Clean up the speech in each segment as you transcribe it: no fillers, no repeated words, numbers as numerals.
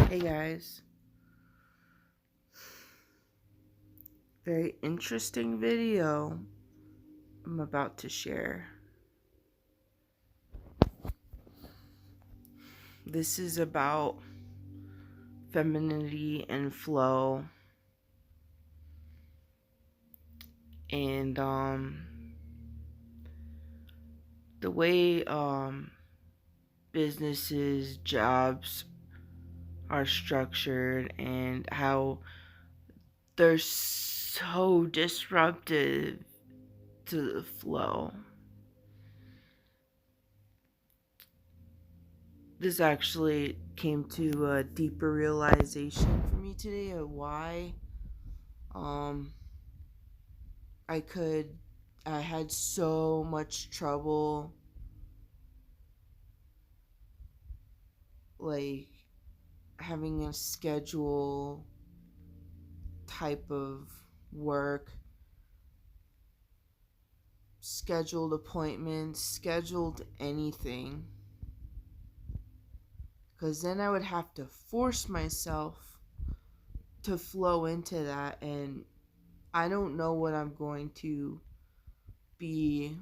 Hey guys, very interesting video I'm about to share. This is about femininity and flow and the way businesses, jobs are structured and how they're so disruptive to the flow. This actually came to a deeper realization for me today of why um I could I had so much trouble like having a schedule type of work, scheduled appointments, scheduled anything. Cuz then I would have to force myself to flow into that, and I don't know what I'm going to be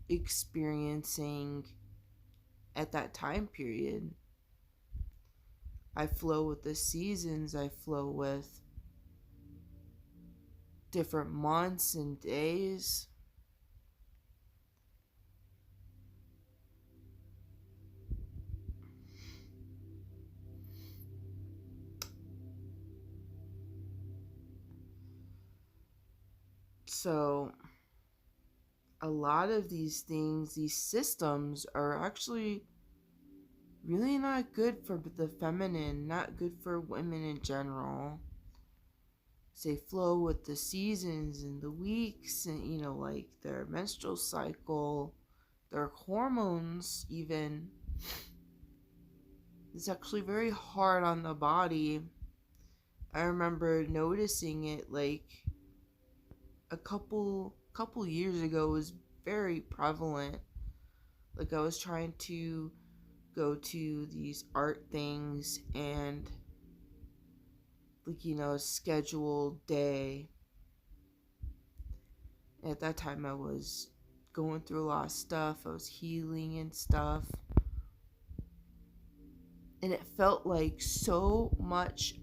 experiencing at that time period. I flow with the seasons, I flow with different months and days. So, a lot of these things, these systems, are actually really not good for the feminine, not good for women in general. They flow with the seasons and the weeks, and like their menstrual cycle, their hormones, even. It's actually very hard on the body. I remember noticing it like a couple years ago. It was very prevalent. Like I was trying to go to these art things and like a scheduled day. At that time I was going through a lot of stuff. I was healing and stuff. And it felt like so much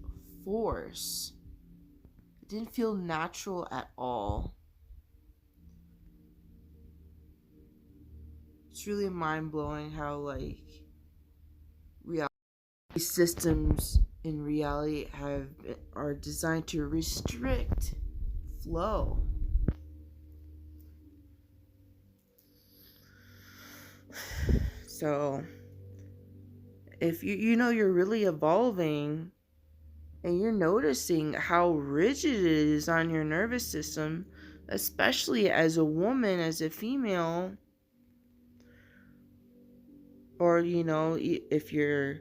force. It didn't feel natural at all. It's really mind blowing how like reality systems in reality are designed to restrict flow. So if you're really evolving and you're noticing how rigid it is on your nervous system, especially as a woman, as a female, or if you're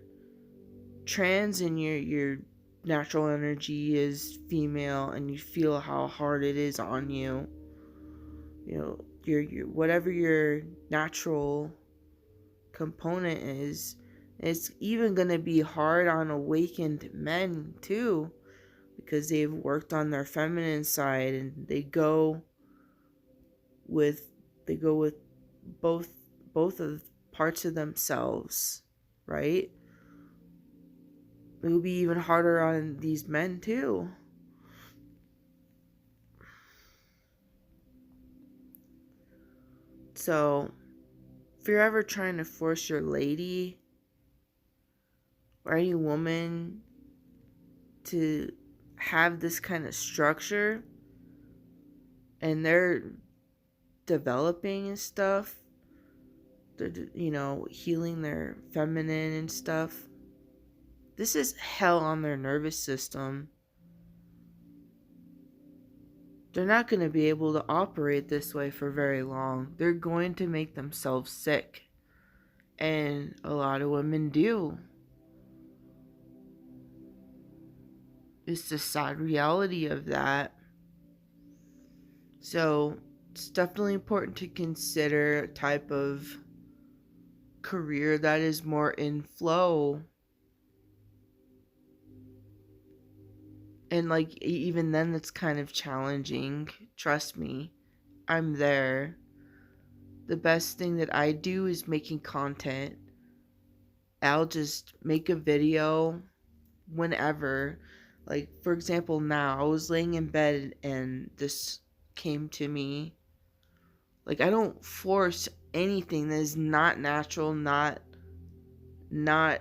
trans and your natural energy is female and you feel how hard it is on you, your whatever your natural component is, it's even going to be hard on awakened men too, because they've worked on their feminine side and with they go with both both of parts of themselves, right? It will be even harder on these men too. So if you're ever trying to force your lady or any woman to have this kind of structure and they're developing and stuff, they're healing their feminine and stuff, this is hell on their nervous system. They're not going to be able to operate this way for very long. They're going to make themselves sick, and a lot of women do. It's the sad reality of that. So it's definitely important to consider a type of career that is more in flow. And like even then it's kind of challenging. Trust me. I'm there. The best thing that I do is making content. I'll just make a video whenever. Like for example, now I was laying in bed and this came to me. Like I don't force anything that is not natural, not not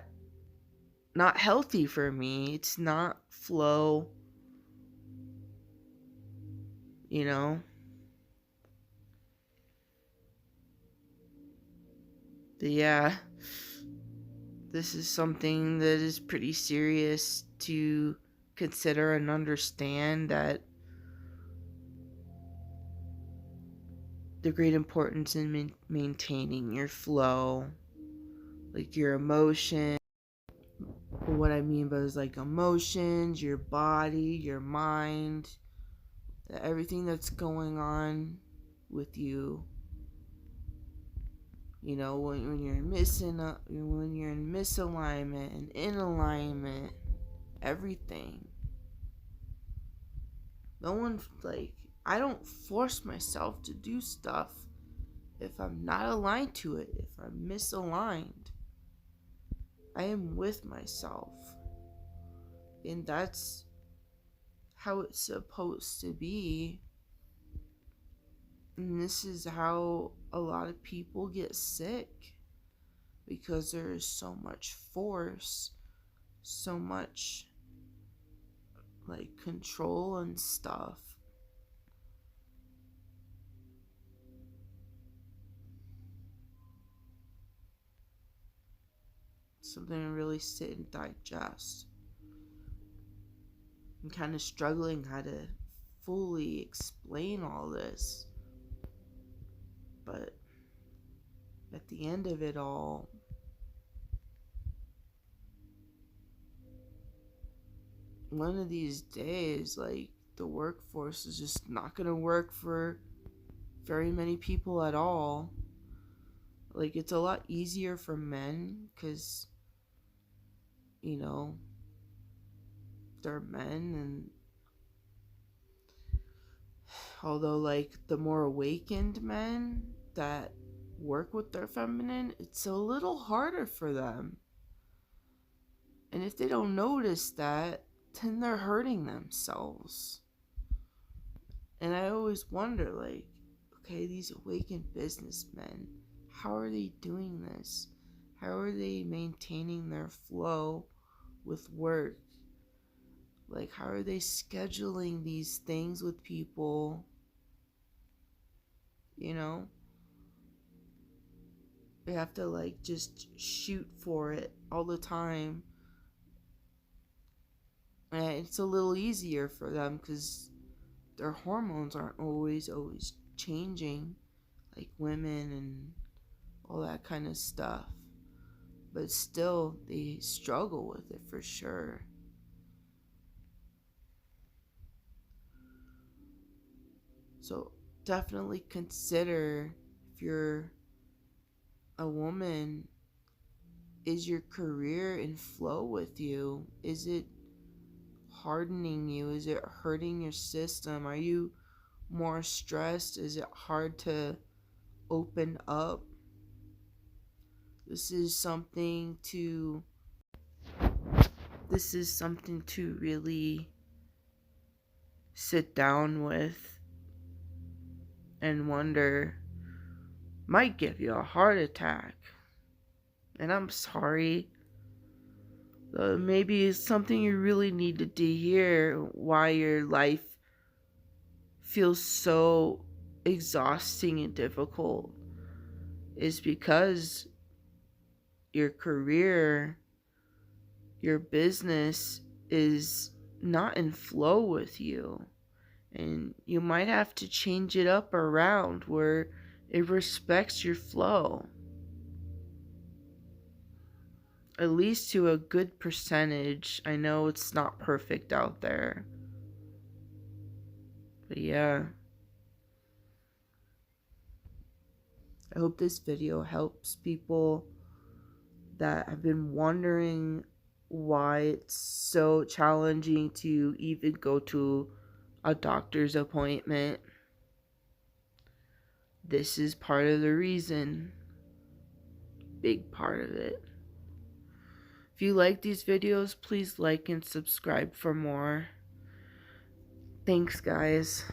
healthy for me. It's not flow, you know? But yeah, this is something that is pretty serious to consider and understand, that the great importance in maintaining your flow, like your emotion. What I mean by is like emotions, your body, your mind, everything that's going on with you. You know, when you're when you're in misalignment and in alignment, everything. No one, like, I don't force myself to do stuff if I'm not aligned to it, if I'm misaligned. I am with myself. And that's how it's supposed to be. And this is how a lot of people get sick, because there is so much force, so much like control and stuff. Something to really sit and digest. I'm kind of struggling how to fully explain all this. But at the end of it all, one of these days, like, the workforce is just not going to work for very many people at all. Like, it's a lot easier for men because, you know, they're men, and although, like, the more awakened men that work with their feminine, it's a little harder for them. And if they don't notice that, then they're hurting themselves. And I always wonder, like, okay, these awakened businessmen, how are they doing this? How are they maintaining their flow with work? Like, how are they scheduling these things with people? You know? They have to, like, just shoot for it all the time. And it's a little easier for them because their hormones aren't always changing, like women and all that kind of stuff. But still, they struggle with it for sure. So definitely consider, if you're a woman, is your career in flow with you? Is it hardening you? Is it hurting your system? Are you more stressed? Is it hard to open up? This is something to really sit down with and wonder. Might give you a heart attack. And I'm sorry. Maybe it's something you really needed to hear, why your life feels so exhausting and difficult, is because your career, your business is not in flow with you. And you might have to change it up around where it respects your flow. At least to a good percentage. I know it's not perfect out there. But yeah. I hope this video helps people that have been wondering why it's so challenging to even go to a doctor's appointment. This is part of the reason. Big part of it. If you like these videos, please like and subscribe for more. Thanks, guys.